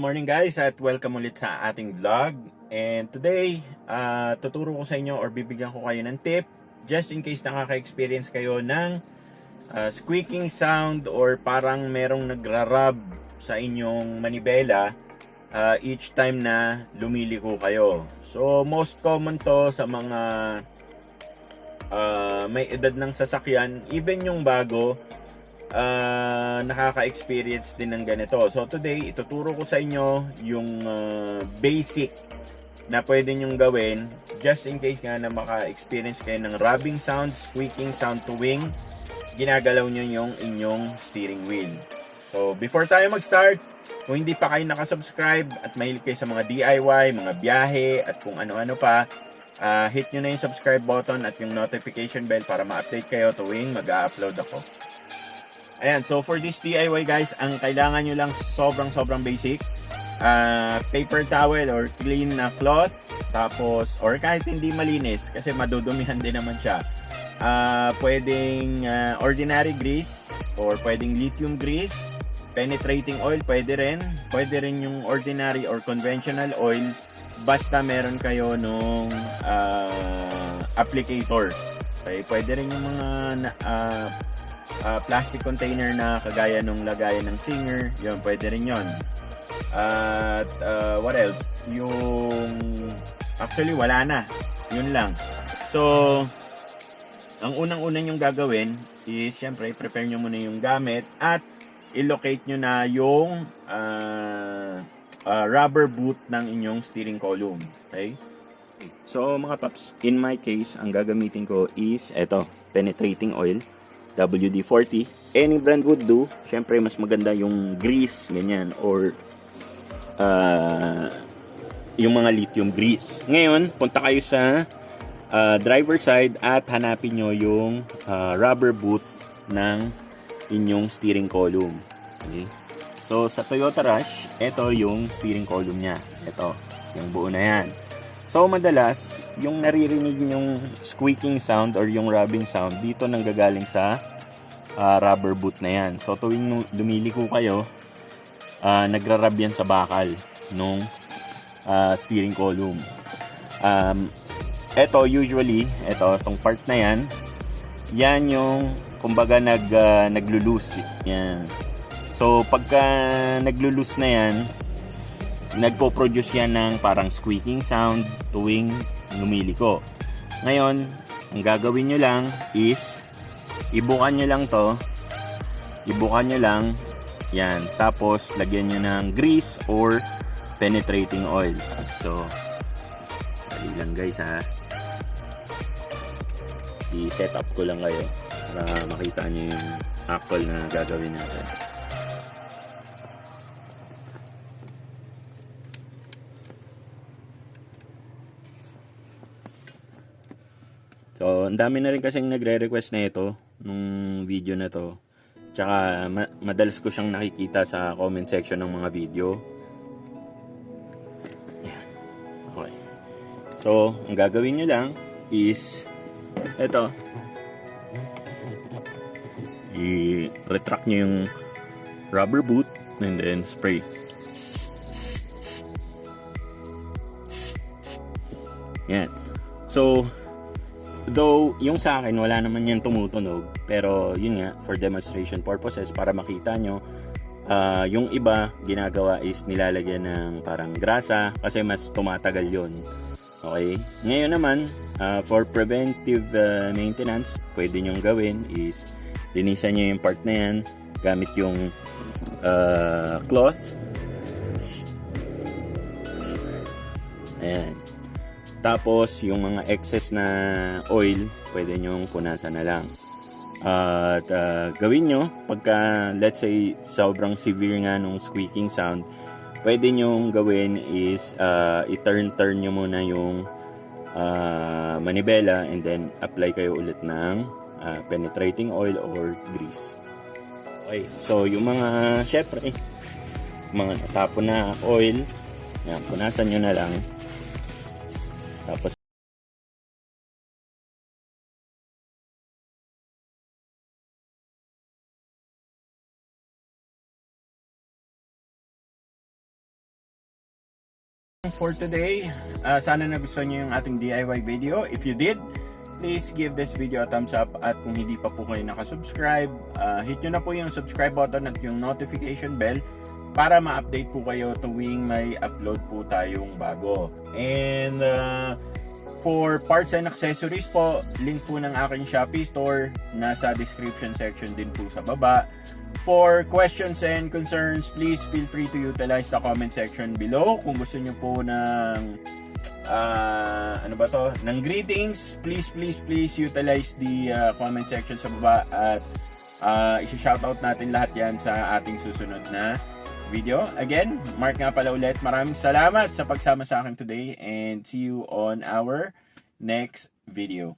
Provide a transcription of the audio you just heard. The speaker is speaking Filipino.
morning guys at welcome ulit sa ating vlog. And today, tuturo ko sa inyo or bibigyan ko kayo ng tip just in case nakaka-experience kayo ng squeaking sound or parang merong nagra-rub sa inyong manibela each time na lumiliko kayo. So most common to sa mga may edad ng sasakyan, even yung bago, nakaka-experience din ng ganito. So today, ituturo ko sa inyo yung basic na pwede nyong gawin just in case nga na maka-experience kayo ng rubbing sound, squeaking sound tuwing ginagalaw nyo yung inyong steering wheel. So before tayo mag-start, kung hindi pa kayo nakasubscribe at mahilig kayo sa mga DIY, mga biyahe at kung ano-ano pa, hit nyo na yung subscribe button at yung notification bell para ma-update kayo tuwing mag-a-upload ako. Ayan, so for this DIY guys, ang kailangan nyo lang sobrang basic. Paper towel or clean na cloth. Tapos, or kahit hindi malinis kasi madudumihan din naman siya. Pwedeng ordinary grease or pwedeng lithium grease. Penetrating oil, pwede rin. Pwede rin yung ordinary or conventional oil. Basta meron kayo nung applicator. Okay, pwede rin yung mga plastic container na kagaya nung lagayan ng Singer, yun, pwede rin yun. At what else? Actually wala na, yun lang. So ang unang-unang yung gagawin is syempre prepare nyo muna yung gamit at i-locate nyo na yung rubber boot ng inyong steering column. Okay? So mga paps, in my case, ang gagamitin ko is eto, penetrating oil WD-40. Any brand would do. Syempre mas maganda yung grease, ganyan, or yung mga lithium grease. Ngayon, punta kayo sa driver side at hanapin nyo yung rubber boot ng inyong steering column. Okay? So sa Toyota Rush, ito yung steering column nya. Ito, yung buo na yan. So madalas, yung naririnig yung squeaking sound or yung rubbing sound, dito nanggagaling sa rubber boot na yan. So tuwing lumiliko kayo, nagra-rub yan sa bakal nung steering column. Ito usually, itong part na yan, yan yung kumbaga naglo-loose. Yan. So pagka naglo-loose na yan, nagpo-produce yan ng parang squeaking sound tuwing lumiliko. Ngayon, ang gagawin nyo lang is ibukan nyo lang to. Ibukan nyo lang. Yan. Tapos, lagyan nyo ng grease or penetrating oil. So, dali lang guys ha. I-set up ko lang kayo para makita nyo yung actual na gagawin natin. So, ang dami na rin kasing nagre-request na ito nung video na to. Tsaka, madalas ko siyang nakikita sa comment section ng mga video. Ayan. Okay. So, ang gagawin nyo lang is ito. I-retract nyo yung rubber boot and then spray. Yan. So, though, yung sa akin, wala naman yan tumutunog. Pero, yun nga, for demonstration purposes, para makita nyo, yung iba, ginagawa is nilalagyan ng parang grasa kasi mas tumatagal yun. Okay? Ngayon naman, for preventive maintenance, pwede nyong gawin is linisan nyo yung part na yan gamit yung cloth. Ayan. Tapos, yung mga excess na oil, pwede nyong punasan na lang. At gawin nyo, pagka, let's say, sobrang severe nga nung squeaking sound, pwede nyong gawin is, i-turn nyo muna yung manibela and then apply kayo ulit ng penetrating oil or grease. Okay, so yung mga, syempre, mga natapon na oil, yan, punasan nyo na lang. Tapos For today, sana nagustuhan nyo yung ating DIY video. If you did, please give this video a thumbs up, at kung hindi pa po kayo nakasubscribe, hit nyo na po yung subscribe button at yung notification bell para ma-update po kayo tuwing may upload po tayong bago. And for parts and accessories po, link po ng aking Shopee store nasa description section din po sa baba. For questions and concerns, please feel free to utilize the comment section below. Kung gusto nyo po ng ng greetings, please utilize the comment section sa baba, at isi-shoutout natin lahat yan sa ating susunod na video. Again, Mark nga pala ulit. Maraming salamat sa pagsama sa akin today, and see you on our next video.